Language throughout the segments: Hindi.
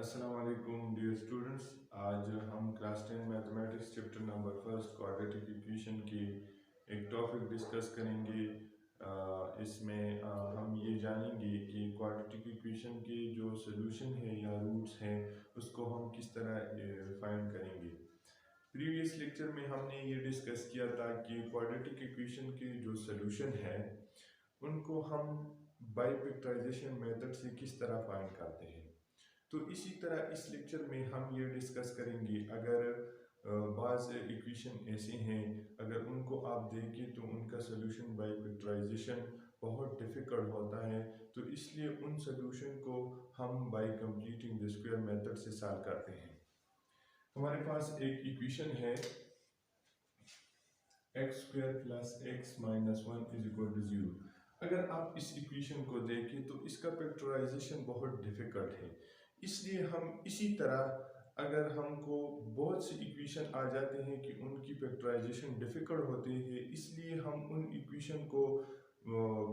अस्सलाम वालेकुम डियर स्टूडेंट्स। आज हम class 10 mathematics chapter number first quadratic equation की एक टॉपिक डिस्कस करेंगे। इसमें हम ये जानेंगे कि क्वाड्रेटिक इक्वेशन के जो सॉल्यूशन है या रूट्स हैं उसको हम किस तरह फाइंड करेंगे। प्रीवियस लेक्चर में हमने ये डिस्कस किया था कि क्वाड्रेटिक इक्वेशन के जो सॉल्यूशन है उनको हम बाय फैक्टराइजेशन मेथड से किस तरह फाइंड करते हैं। तो इसी तरह इस लेक्चर में हम ये डिस्कस करेंगे, अगर बाज़ इक्वेशन ऐसे हैं अगर उनको आप देखें तो उनका सॉल्यूशन बाय फैक्टराइजेशन बहुत डिफ़िकल्ट होता है, तो इसलिए उन सॉल्यूशन को हम by completing the square method से सॉल्व करते हैं। हमारे पास एक इक्वेशन है x square plus x minus 1 is equal to 0। अगर आप इस इक्वेशन को देखें तो इसका फैक्टराइजेशन बहुत डिफ़िकल्ट है, इसलिए हम इसी तरह अगर हमको बहुत सी इक्वेशन आ जाते हैं कि उनकी फैक्टराइजेशन डिफ़िकल्ट होती है, इसलिए हम उन इक्वेशन को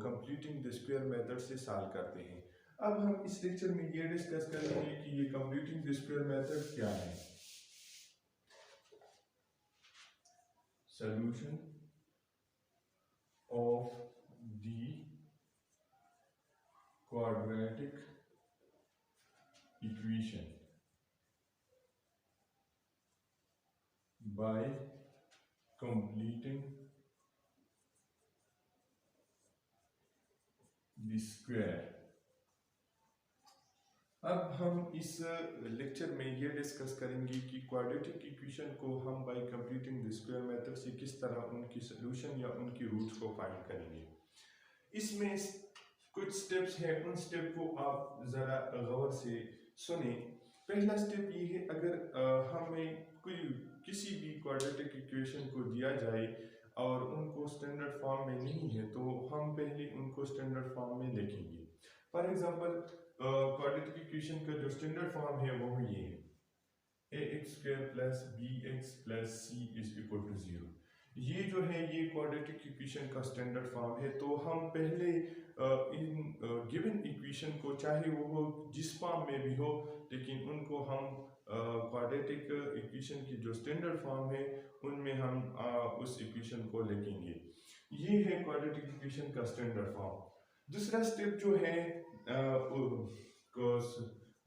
कंप्लीटिंग द स्क्वायर मेथड से सॉल्व करते हैं। अब हम इस लेक्चर में ये डिस्कस करेंगे कि ये कंप्लीटिंग द स्क्वायर मेथड क्या है। Solution of the quadratic equation by completing the square। अब हम इस लेक्चर में ये डिस्कस करेंगे कि क्वाड्रेटिक इक्वेशन को हम by completing the square method से किस तरह उनकी सॉल्यूशन या उनकी रूट्स को फाइंड करेंगे। इसमें कुछ स्टेप्स हैं, उन स्टेप को आप ज़रा गौर से सुने। पहला स्टेप ये है, अगर हमें किसी भी क्वाड्रेटिक इक्वेशन को दिया जाए और उनको स्टैंडर्ड फॉर्म में नहीं है तो हम पहले उनको स्टैंडर्ड फॉर्म में लिखेंगे। फॉर एग्जांपल क्वाड्रेटिक इक्वेशन का जो स्टैंडर्ड फॉर्म है वो ये है ax square plus bx plus c is equal to 0। ये जो है ये क्वाड्रेटिक इक्वेशन का स्टैंडर्ड फॉर्म है। तो हम पहले इन गिवन इक्वेशन को, चाहे वो हो जिस फॉर्म में भी हो, लेकिन उनको हम क्वाड्रेटिक इक्वेशन की जो स्टैंडर्ड फॉर्म है उनमें हम उस इक्वेशन को लिखेंगे। ये है क्वाड्रेटिक इक्वेशन का स्टैंडर्ड फॉर्म। दूसरा स्टेप जो है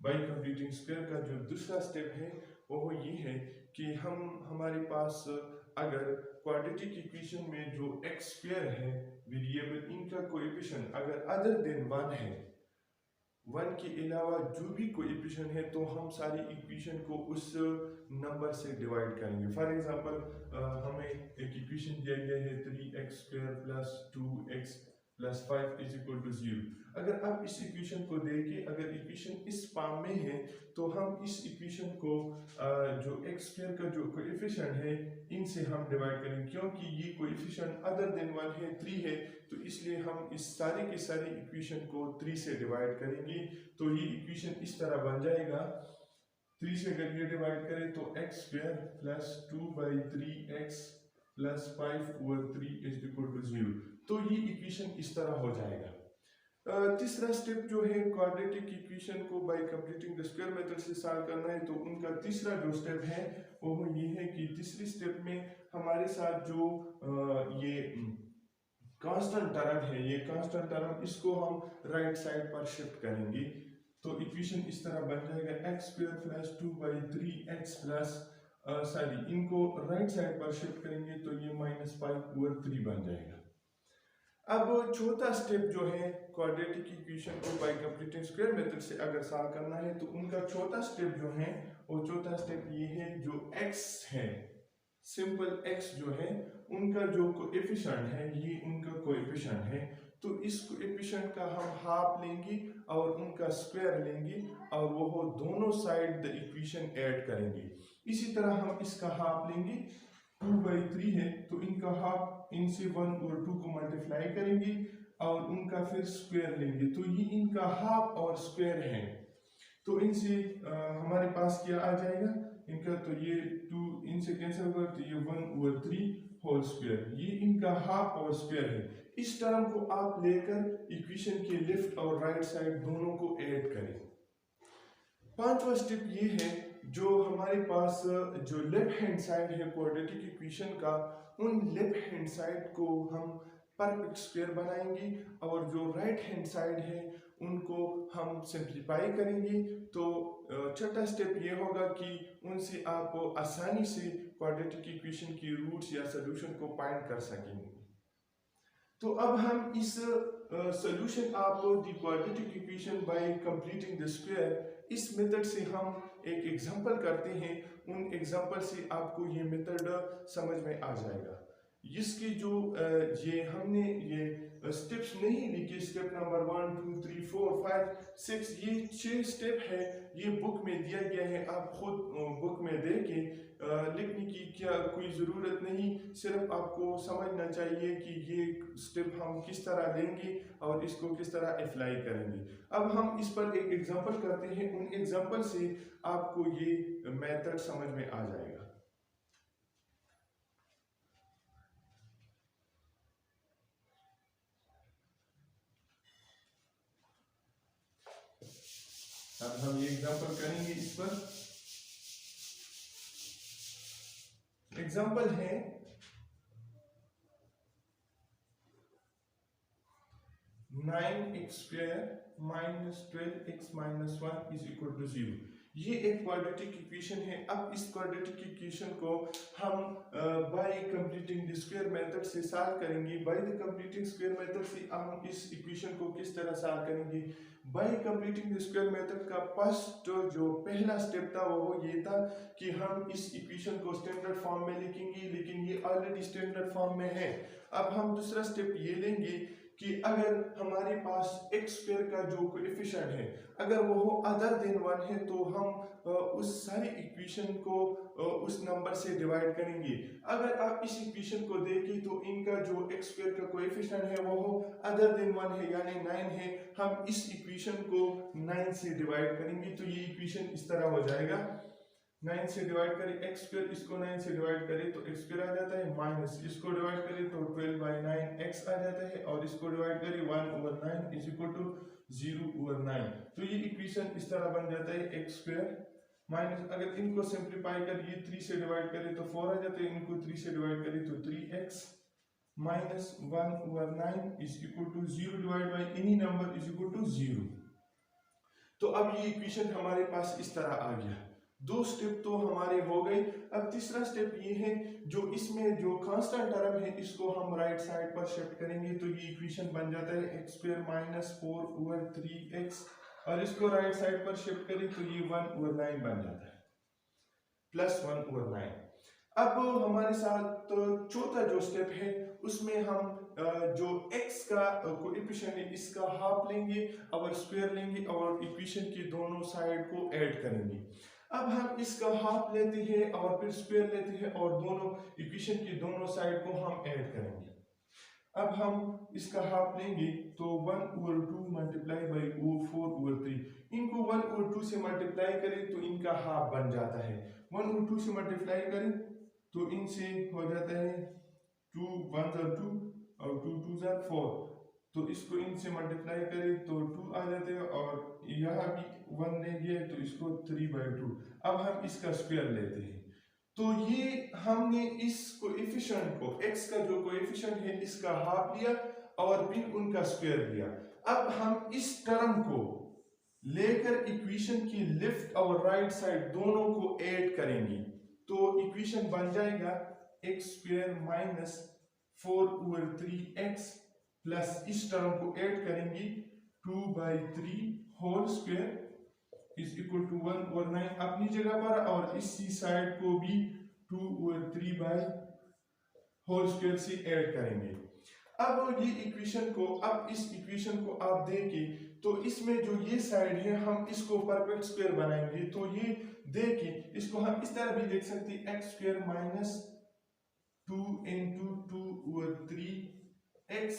बाय कंप्लीटिंग स्क्वायर का जो दूसरा स्टेप है वो ये है कि हमारे पास अगर क्वाड्रेटिक इक्वेशन में जो एक्स स्क्वायर है वेरिएबल, इनका कोएफिशिएंट अगर अदर देन 1 है, 1 के अलावा जो भी कोएफिशिएंट है, तो हम सारी इक्वेशन को उस नंबर से डिवाइड करेंगे। फॉर एग्जांपल हमें एक इक्वेशन दिया गया है 3x square plus 2x plus 5 is equal to 0। अगर आप इस इक्वेशन को देखें, अगर इक्वेशन इस फॉर्म में है तो हम इस इक्वेशन को जो x स्क्वायर का जो कोएफिशिएंट है इनसे हम डिवाइड करेंगे, क्योंकि ये कोएफिशिएंट अदर देन 1 है, 3 है, तो इसलिए हम इस सारे के सारे इक्वेशन को 3 से डिवाइड करेंगे। तो ये इक्वेशन इस तरह बन जाएगा, 3 से अगर ये डिवाइड करें तो x square plus 2/3x plus 5/3 is equal to 0। तो ये इक्वेशन इस तरह हो जाएगा। तीसरा स्टेप जो है क्वाड्रेटिक इक्वेशन को bye completing the square method से सॉल्व करना है, तो उनका तीसरा जो स्टेप है वो ये है कि तीसरी स्टेप में हमारे साथ जो ये कांस्टेंट टर्म है, ये कांस्टेंट टर्म इसको हम राइट साइड पर शिफ्ट करेंगे। तो इक्वेशन इस तरह बन जाएगा x square plus 2/3x plus इनको राइट साइड पर शिफ्ट करेंगे तो ये -5/3 बन जाएगा। अब चौथा स्टेप जो है क्वाड्रेटिक इक्वेशन को बाय कंप्लीटिंग स्क्वायर मेथड से अगर सॉल्व करना है, तो उनका चौथा स्टेप जो है वो चौथा स्टेप ये है, जो x है, सिंपल x जो है, उनका जो कोएफिशिएंट है, ये उनका कोएफिशिएंट है, तो इस कोएफिशिएंट का हम हाफ लेंगे और उनका स्क्वायर लेंगे और वो दोनों साइड द इक्वेशन ऐड करेंगे। इसी तरह हम इसका हाफ लेंगे, 2/3 है तो इनका हाफ, इनसे 1 और 2 को मल्टीप्लाई करेंगे और उनका फिर स्क्वायर लेंगे, तो ये इनका हाफ और स्क्वायर है। तो इनसे हमारे पास क्या आ जाएगा इनका, तो ये 2 इनसे कैंसिल होगा तो ये 1/3 होल स्क्वायर, ये इनका हाफ और स्क्वायर है। इस टर्म को आप लेकर इक्वेशन के लेफ्ट और राइट साइड दोनों को ऐड करें। पांचवा स्टेप ये है, जो हमारे पास जो लेफ्ट हैंड साइड है क्वाड्रेटिक इक्वेशन का, उन लेफ्ट हैंड साइड को हम परफेक्ट स्क्वायर बनाएंगे और जो राइट हैंड साइड है उनको हम सिंप्लीफाई करेंगे। तो छठा स्टेप ये होगा कि उनसे आप आसानी से क्वाड्रेटिक इक्वेशन की रूट्स या सॉल्यूशन को फाइंड कर सकेंगे। तो अब हम इस solution of the quadratic equation by completing the square, इस मेथड से हम एक एग्जांपल करते हैं। उन एग्जांपल से आपको ये मेथड समझ में आ जाएगा। इसकी जो ये हमने ये स्टेप्स नहीं लिखे, स्टेप नंबर 1 2 3 4 5 6, ये 6 स्टेप है, ये बुक में दिया गया है। आप खुद बुक में देख के लिखने की क्या कोई ज़रूरत नहीं, सिर्फ आपको समझना चाहिए कि ये स्टेप हम किस तरह लेंगे और इसको किस तरह अप्लाई करेंगे। अब हम इस पर एक एग्जांपल करते हैं, उन एग्जांपल से आपको ये मेथड समझ में आ जाएगा। अब हम ये एग्जांपल करेंगे। इस पर एग्जांपल है 9x square minus 12x minus 1 is equal to 0। ये एक क्वाड्रेटिक इक्वेशन है। अब इस क्वाड्रेटिक इक्वेशन को हम by completing the square method से सॉल्व करेंगे। By the completing square method से हम इस इक्वेशन को किस तरह सॉल्व करेंगे? Bye completing the square method का फर्स्ट जो पहला स्टेप था वो ये था कि हम इस इक्वेशन को स्टैंडर्ड फॉर्म में लिखेंगे, लेकिन ये ऑलरेडी स्टैंडर्ड फॉर्म में है। अब हम दूसरा स्टेप ये लेंगे कि अगर हमारे पास x स्क्वायर का जो कोएफिशिएंट है अगर वो अदर देन 1 है, तो हम उस सारी इक्वेशन को उस नंबर से डिवाइड करेंगे। अगर आप इस इक्वेशन को देखें तो इनका जो x स्क्वायर का कोएफिशिएंट है वो अदर देन 1 है, यानी 9 है। हम इस इक्वेशन को 9 से डिवाइड करेंगे, तो ये इक्वेशन इस तरह हो जाएगा। 9 से डिवाइड करें x स्क्वायर, इसको 9 से डिवाइड करें तो x स्क्वायर आ जाता है, माइनस इसको डिवाइड करें तो 12/9 x आ जाता है, और इसको डिवाइड करें 1/9 इज इक्वल टू 0/9। तो ये इक्वेशन इस तरह बन जाता है x स्क्वायर माइनस, अगर इनको सिंप्लीफाई कर ये 3 से डिवाइड करें तो 4 आ जाते हैं, इनको 3 से डिवाइड करें तो 3x minus 1/9 is equal to 0 divide by any number is equal to 0। तो अब ये इक्वेशन हमारे पास इस तरह आ गया। दो स्टेप तो हमारे हो गए। अब तीसरा स्टेप ये है, जो इसमें जो कांस्टेंट टर्म है इसको हम राइट साइड पर शिफ्ट करेंगे, तो ये इक्वेशन बन जाता है x स्क्वायर माइनस 4/3x, और इसको राइट साइड पर शिफ्ट करें तो ये 1/9 बन जाता है, प्लस 1/9। अब हमारे साथ तो चौथा जो स्टेप है उसमें हम जो x का कोएफिशिएंट है इसका हाफ लेंगे और स्क्वायर लेंगे और इक्वेशन की दोनों साइड को ऐड करेंगे। अब हम इसका हाफ लेते हैं और फिर स्क्वायर लेते हैं और दोनों इक्वेशन की दोनों साइड को हम ऐड करेंगे। अब हम इसका हाफ लेंगे तो 1/2 मल्टीप्लाई बाई 4/3, इनको 1/2 से मल्टीप्लाई करें तो इनका हाफ बन जाता है। 1/2 से मल्टीप्लाई करें तो इनसे हो जाता है 2 1 2 और 2 2 4, तो इसको इनसे मल्टीप्लाई करें तो 2 आ जाते हैं, और यहाँ भी 1 लेंगे तो इसको 3/2। अब हम इसका स्क्वायर लेते हैं, तो ये हमने इस कोएफिशिएंट को x का जो कोएफिशिएंट है इसका हाफ लिया और फिर उनका स्क्वायर लिया। अब हम इस टर्म को लेकर इक्वेशन की लेफ्ट और राइट साइड दोनों को ऐड करेंगे, तो इक्वेशन बन जाएगा x square minus 4/3x plus इस टर्म को ऐड करेंगे 2/3 whole square is equal to 1/9 अपनी जगह पर, और इसी साइड को भी 2/3 बाई होल स्क्वायर से ऐड करेंगे। अब ये इक्वेशन को, अब इस इक्वेशन को आप देखें तो इसमें जो ये साइड है हम इसको परफेक्ट स्क्वायर बनाएंगे, तो ये देखिए इसको हम इस तरह भी देख सकते हैं x square minus 2 into 2/3x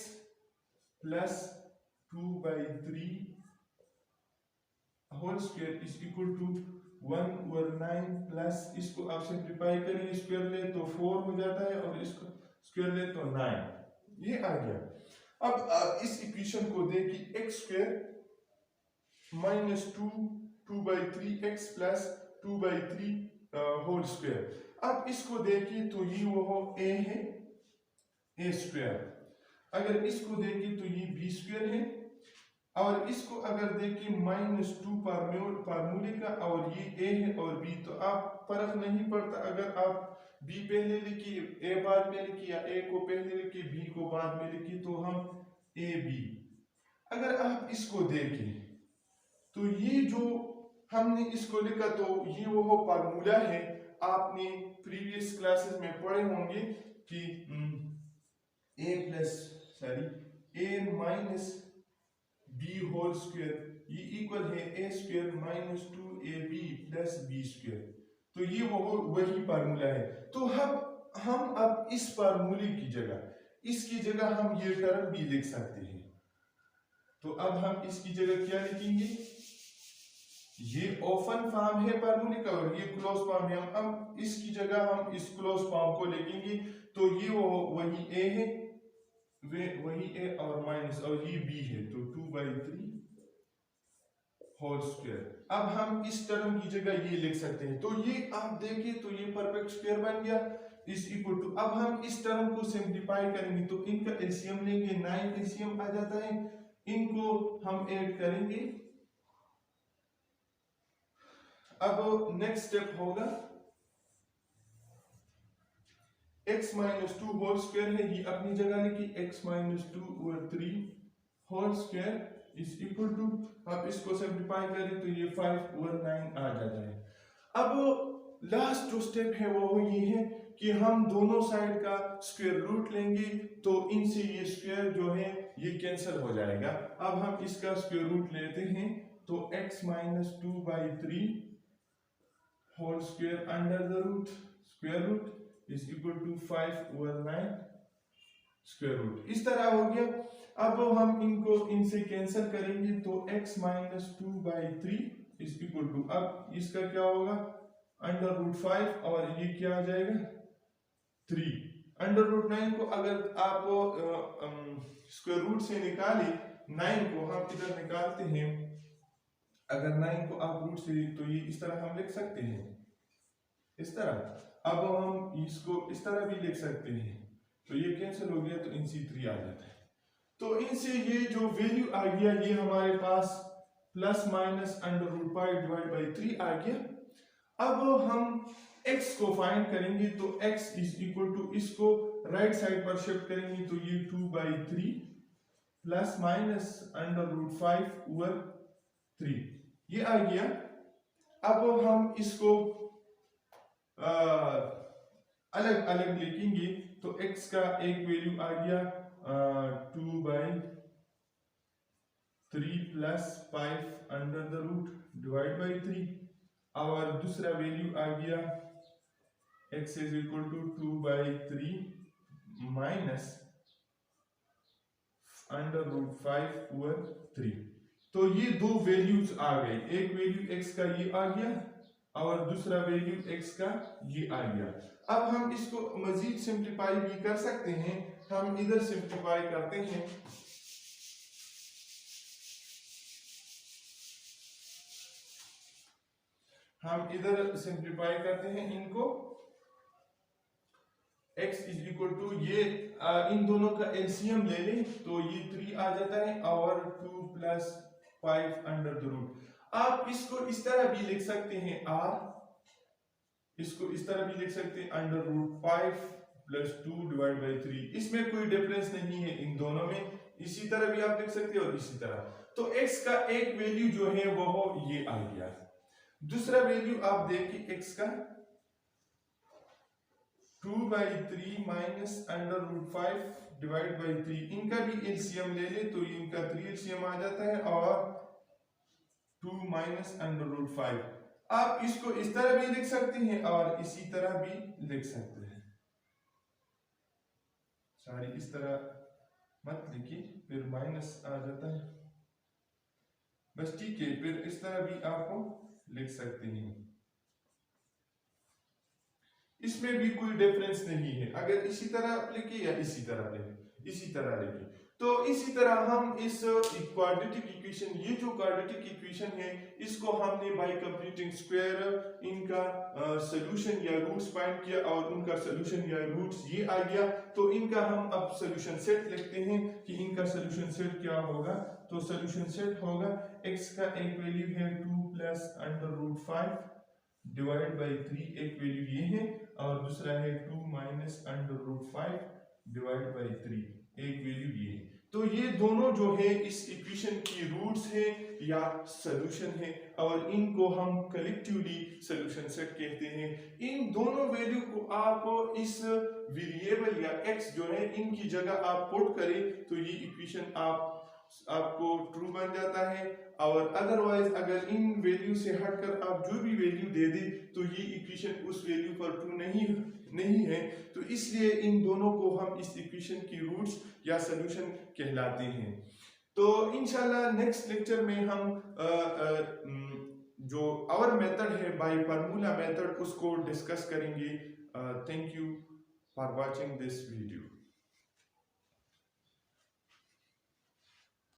plus 2/3 whole square is equal to 1/9 plus इसको आप सिंप्लीफाई करें, स्क्वायर ले तो 4 हो जाता है और इसको स्क्वायर ले तो 9, ये आ गया। अब आप इस इक्वेशन को देखिए x square minus 2 2/3x plus 2/3 whole square. अब इसको देखिए तो ये वो a है, a स्क्वायर। अगर इसको देखिए तो ये b स्क्वायर है, और इसको अगर देखिए -2 फार्मूले का, और ये a है और b, तो आप फर्क नहीं पड़ता अगर आप b पहले लिखिए, a बाद में लिखिए, या a को पहले लिखिए b को बाद में लिखिए, तो हम a b। अगर आप इसको देखें तो ये जो हमने इसको लिखा, तो ये वो फार्मूला है, आपने प्रीवियस क्लासेस में पढ़े होंगे कि a minus b whole square ये इक्वल है a square minus 2ab plus b square. तो ये वो वही फार्मूला है। तो हम अब इस फार्मूले की जगह, इसकी जगह हम ये टर्म भी लिख सकते हैं। तो अब हम इसकी जगह क्या लिखेंगे, ये ओपन फॉर्म है फार्मूले का और ये क्लोज फॉर्म है। हम इसकी जगह हम इस क्लोज फॉर्म को लिखेंगे, तो ये वही a है, वही a और माइनस, और ये b है, तो 2/3 होल स्क्वायर। अब हम इस टर्म की जगह ये लिख सकते हैं। तो ये आप देखिए तो ये परफेक्ट स्क्वायर बन गया, इज इक्वल टू, अब हम इस टर्म को सिंप्लीफाई करेंगे तो इनका एलसीएम लेंगे, 9 एलसीएम आ जाता है, इनको हम ऐड करेंगे। अब नेक्स्ट स्टेप होगा x माइनस 2 होल स्क्वायर है, ये अपनी जगह लिखी, x minus 2/3 whole square is equal to, आप इसको सिंप्लीफाई करें तो ये 5/9 आ जाता है। अब लास्ट जो स्टेप है वो ये है कि हम दोनों साइड का स्क्वायर रूट लेंगे, तो इनसे ये स्क्वायर जो है ये कैंसिल हो जाएगा। अब हम इसका स्क्वायर रूट लेते हैं, तो x minus 2/3 whole square under the root, square root is equal to 5/9 square root, इस तरह हो गया। अब हम इनको इनसे कैंसिल करेंगे, तो x minus 2/3 is equal to, अब इसका क्या होगा, अंडर रूट 5, और ये क्या आ जाएगा 3, अंडर रूट 9 को अगर आप स्क्वायर रूट से निकाले 9 को, हम इधर निकालते हैं, अगर 9 को आप रूट से, तो ये इस तरह हम लिख सकते हैं, इस तरह। अब हम इसको इस तरह भी लिख सकते हैं, तो ये कैंसिल हो गया, तो इनसे 3 आ जाता है। तो इनसे ये जो वैल्यू आ गया, ये हमारे पास plus minus under root 5 divide by 3 आ गया। अब हम x को फाइंड करेंगे, तो x इज इक्वल टू, इसको राइट साइड पर शिफ्ट करेंगे, तो ये 2/3 प्लस माइनस अंडर रूट 5/3 ये आ गया। अब हम इसको अलग अलग लिखेंगे, तो x का एक वैल्यू आ गया 2/3 plus 5 under the root divide by 3, और दूसरा वैल्यू आ गया x is equal to 2/3 minus under root 5/3। तो ये दो वैल्यूज आ गए, एक वैल्यू x का ये आ गया और दूसरा वैल्यू x का ये आ गया। अब हम इसको मजीद सिंप्लीफाई भी कर सकते हैं, हम इधर सिंप्लीफाई करते हैं, हम इधर सिंप्लीफाई करते हैं इनको, x इज इक्वल टू, ये इन दोनों का एलसीएम ले लें, तो ये 3 आ जाता है, और 2 प्लस 5 अंडर द रूट। आप इसको इस तरह भी लिख सकते हैं r, इसको इस तरह भी लिख सकते हैं under root 5 plus 2 divide by 3, इसमें कोई डिफरेंस नहीं है इन दोनों में, इसी तरह भी आप लिख सकते हैं और इसी तरह। तो x का एक वैल्यू जो है वो ये आ गया। दूसरा वैल्यू आप देखिए x का 2/3 minus under root 5 divide by 3, इनका भी एलसीएम ले ले, तो इनका 3 एलसीएम आ जाता है, और 2 माइनस अंडर रूट 5। आप इसको इस तरह भी लिख सकते हैं और इसी तरह भी लिख सकते हैं, सॉरी इस तरह मत लिखिए, फिर माइनस आ जाता है, बस ठीक है, फिर इस तरह भी आपको लिख सकते हैं, इसमें भी कोई डिफरेंस नहीं है, अगर इसी तरह आप लिखिए या इसी तरह लिखिए, इसी तरह लिखिए। तो इसी तरह हम इस क्वाड्रेटिक इक्वेशन, ये जो क्वाड्रेटिक इक्वेशन है, इसको हमने बाय कंप्यूटिंग स्क्वायर इनका सॉल्यूशन या रूट्स फाइंड किया और उनका सॉल्यूशन या रूट्स ये आ गया। तो इनका हम अब सॉल्यूशन सेट लिखते हैं कि इनका सॉल्यूशन सेट क्या होगा। तो सॉल्यूशन सेट होगा x का एक वैल्यू है 2 plus under root 5 divide by 3, एक वैल्यू ये है, और दूसरा है 2 minus under root 5 divide by 3, एक वैल्यू ये है। तो ये दोनों जो है इस इक्वेशन की रूट्स है या सॉल्यूशन है, और इनको हम कलेक्टिवली सॉल्यूशन सेट कहते हैं। इन दोनों वैल्यू को आप इस वेरिएबल या x जो है इनकी जगह आप पुट करें तो ये इक्वेशन आपको ट्रू बन जाता है। और अदरवाइज अगर इन वैल्यू से हटकर आप जो भी वैल्यू दे दे तो ये इक्वेशन उस वैल्यू पर ट्रू नहीं है। तो इसलिए इन दोनों को हम इस इक्वेशन की रूट्स या सॉल्यूशन कहलाते हैं। तो इंशाल्लाह नेक्स्ट लेक्चर में हम जो आवर मेथड है बाय फार्मूला मेथड उसको डिस्कस करेंगे। Thank you for watching this video.